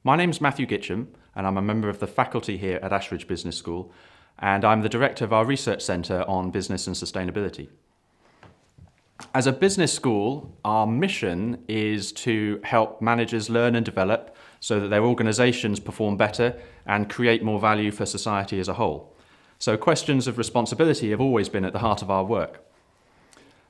My name's Matthew Gitcham, and I'm a member of the faculty here at Ashridge Business School, and I'm the director of our research centre on business and sustainability. As a business school, our mission is to help managers learn and develop so that their organisations perform better and create more value for society as a whole. So questions of responsibility have always been at the heart of our work.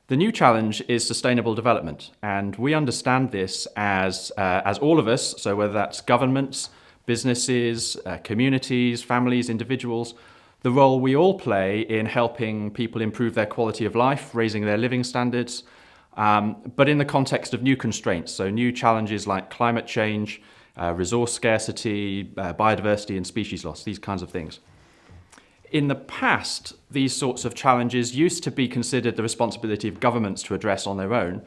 The new challenge is sustainable development, and we understand this as all of us, so whether that's governments, businesses, communities, families, individuals, the role we all play in helping people improve their quality of life, raising their living standards, but in the context of new constraints, so new challenges like climate change, resource scarcity, biodiversity and species loss, these kinds of things. In the past, these sorts of challenges used to be considered the responsibility of governments to address on their own.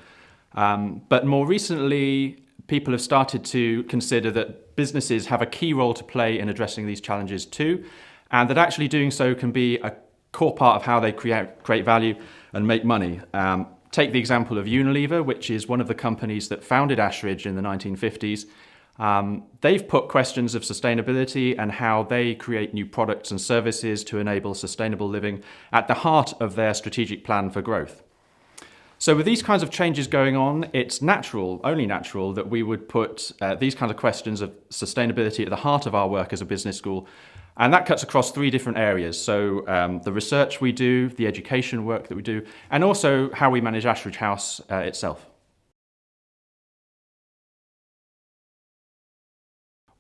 But more recently, people have started to consider that businesses have a key role to play in addressing these challenges too, and that actually doing so can be a core part of how they create value and make money. Take the example of Unilever, which is one of the companies that founded Ashridge in the 1950s. They've put questions of sustainability and how they create new products and services to enable sustainable living at the heart of their strategic plan for growth. So with these kinds of changes going on, it's natural, only natural, that we would put these kinds of questions of sustainability at the heart of our work as a business school. And that cuts across three different areas. So the research we do, the education work that we do, and also how we manage Ashridge House itself.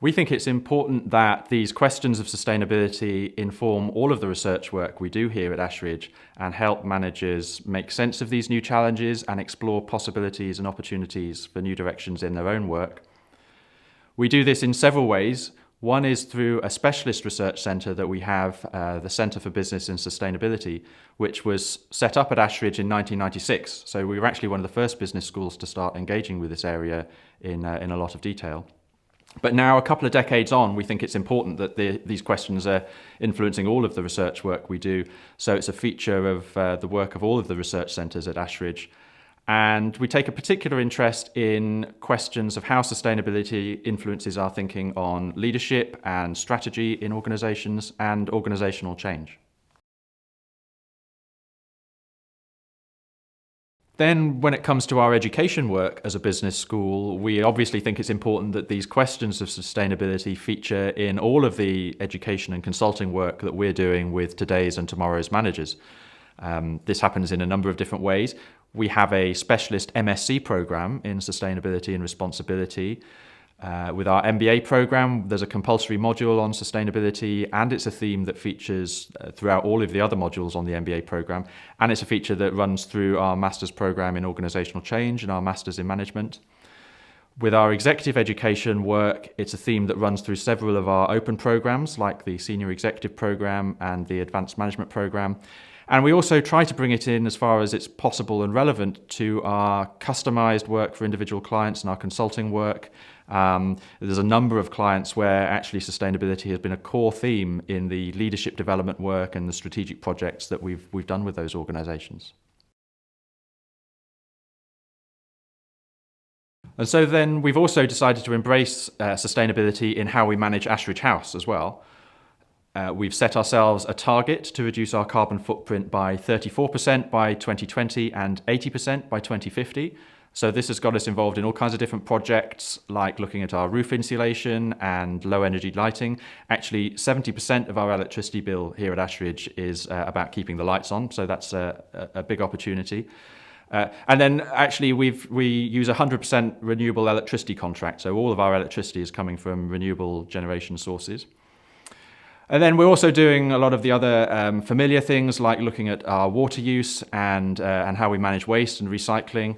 We think it's important that these questions of sustainability inform all of the research work we do here at Ashridge and help managers make sense of these new challenges and explore possibilities and opportunities for new directions in their own work. We do this in several ways. One is through a specialist research centre that we have, the Centre for Business and Sustainability, which was set up at Ashridge in 1996. So we were actually one of the first business schools to start engaging with this area in a lot of detail. But now, a couple of decades on, we think it's important that these questions are influencing all of the research work we do. So it's a feature of the work of all of the research centres at Ashridge. And we take a particular interest in questions of how sustainability influences our thinking on leadership and strategy in organisations and organisational change. Then when it comes to our education work as a business school, we obviously think it's important that these questions of sustainability feature in all of the education and consulting work that we're doing with today's and tomorrow's managers. This happens in a number of different ways. We have a specialist MSc program in sustainability and responsibility. With our MBA program, there's a compulsory module on sustainability, and it's a theme that features throughout all of the other modules on the MBA program, and it's a feature that runs through our master's program in organisational change and our master's in management. With our executive education work, it's a theme that runs through several of our open programs, like the senior executive program and the advanced management program. And we also try to bring it in as far as it's possible and relevant to our customised work for individual clients and our consulting work. There's a number of clients where actually sustainability has been a core theme in the leadership development work and the strategic projects that we've done with those organisations. And so then we've also decided to embrace sustainability in how we manage Ashridge House as well. We've set ourselves a target to reduce our carbon footprint by 34% by 2020 and 80% by 2050. So this has got us involved in all kinds of different projects, like looking at our roof insulation and low energy lighting. Actually, 70% of our electricity bill here at Ashridge is about keeping the lights on, so that's a big opportunity. And then actually we use 100% renewable electricity contract, so all of our electricity is coming from renewable generation sources. And then we're also doing a lot of the other familiar things, like looking at our water use and how we manage waste and recycling.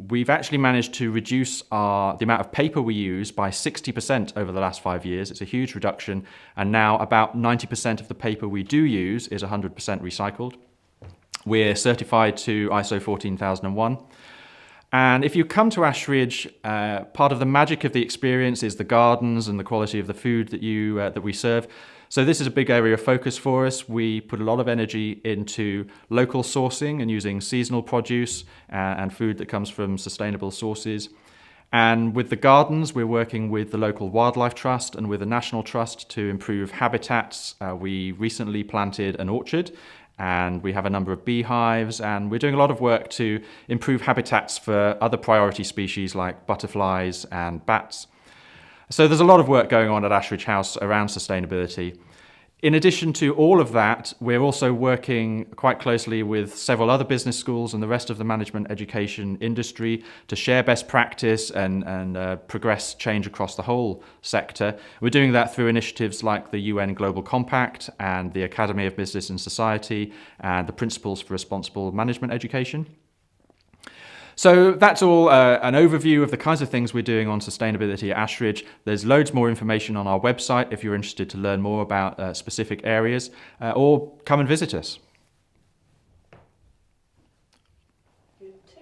We've actually managed to reduce the amount of paper we use by 60% over the last 5 years. It's a huge reduction, and now about 90% of the paper we do use is 100% recycled. We're certified to ISO 14001. And if you come to Ashridge, part of the magic of the experience is the gardens and the quality of the food that we serve. So this is a big area of focus for us. We put a lot of energy into local sourcing and using seasonal produce and food that comes from sustainable sources. And with the gardens, we're working with the local wildlife trust and with the National Trust to improve habitats. We recently planted an orchard, and we have a number of beehives, and we're doing a lot of work to improve habitats for other priority species like butterflies and bats. So there's a lot of work going on at Ashridge House around sustainability. In addition to all of that, we're also working quite closely with several other business schools and the rest of the management education industry to share best practice and progress change across the whole sector. We're doing that through initiatives like the UN Global Compact and the Academy of Business and Society and the Principles for Responsible Management Education. So that's all an overview of the kinds of things we're doing on sustainability at Ashridge. There's loads more information on our website if you're interested to learn more about specific areas, or come and visit us. Good too.